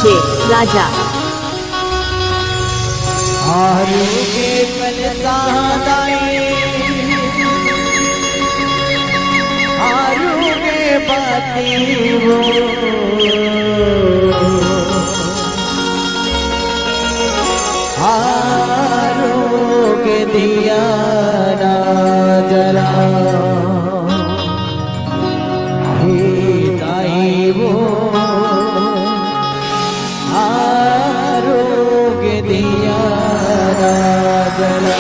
DJ राजा आरू के कलसादाई आरू के बाती वो आरू के दिया ना जला हे दाई वो दिया जला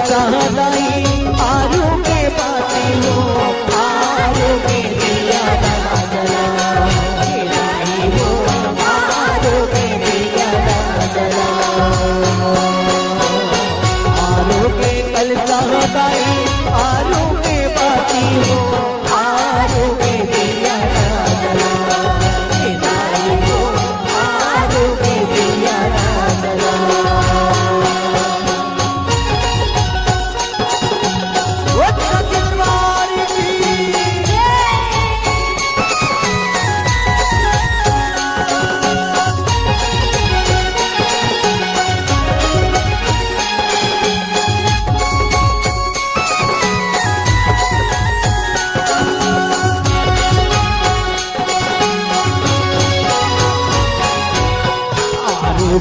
सहदाई आरू के बाती हो आरू के दिया जला हो आरू के दिया जला आरू के कल सहदाई आरू के बाती हो आरू के दिया जला हो आरू के दिया जला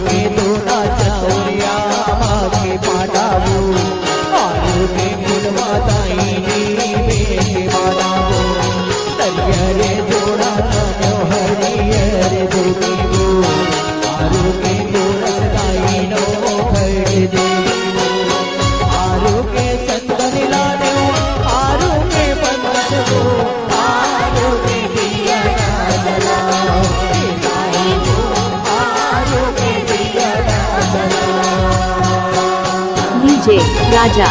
के दोना चावरिया के पाडावो आलू के फुलवादाई के पाडावो तरियरे जोड़ा नो हरियर देवो आलू के दोरसदाई नो भर देवो आलू के चंदन लाडो आलू के बंधन वो आलू के दिया जला डीजे राजा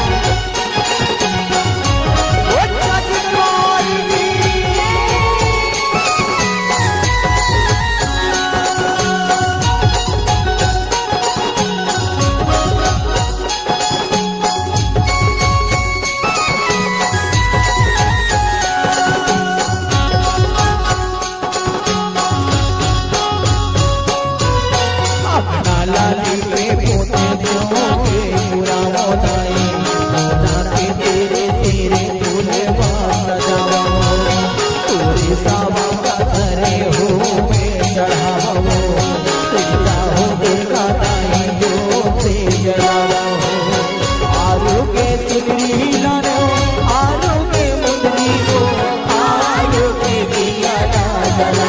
लाली पे पोते जोगे पूरा मोदाई मोदा के तेरे तेरे फूले सजावा तोरे सावा का करे हो में चढ़ावा सीता हो दुर्गा दाई जो से जलावा आलू के चुनरी लानो आलू के मुंदरी को आलू के दिया जला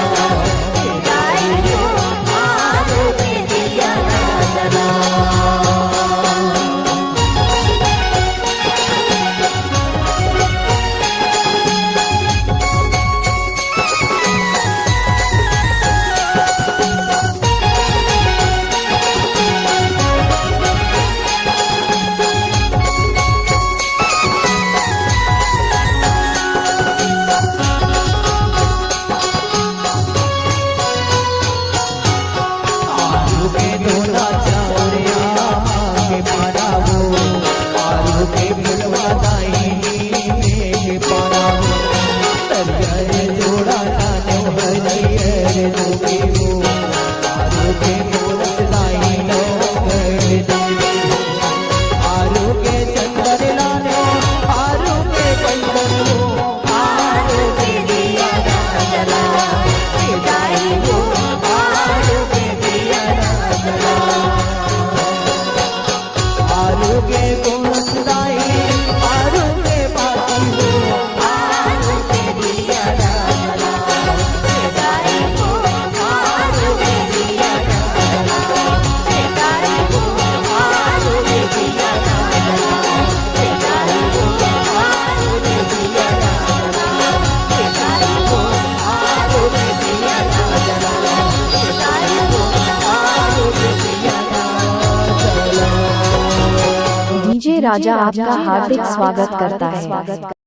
राजा आपका हार्दिक स्वागत करता है।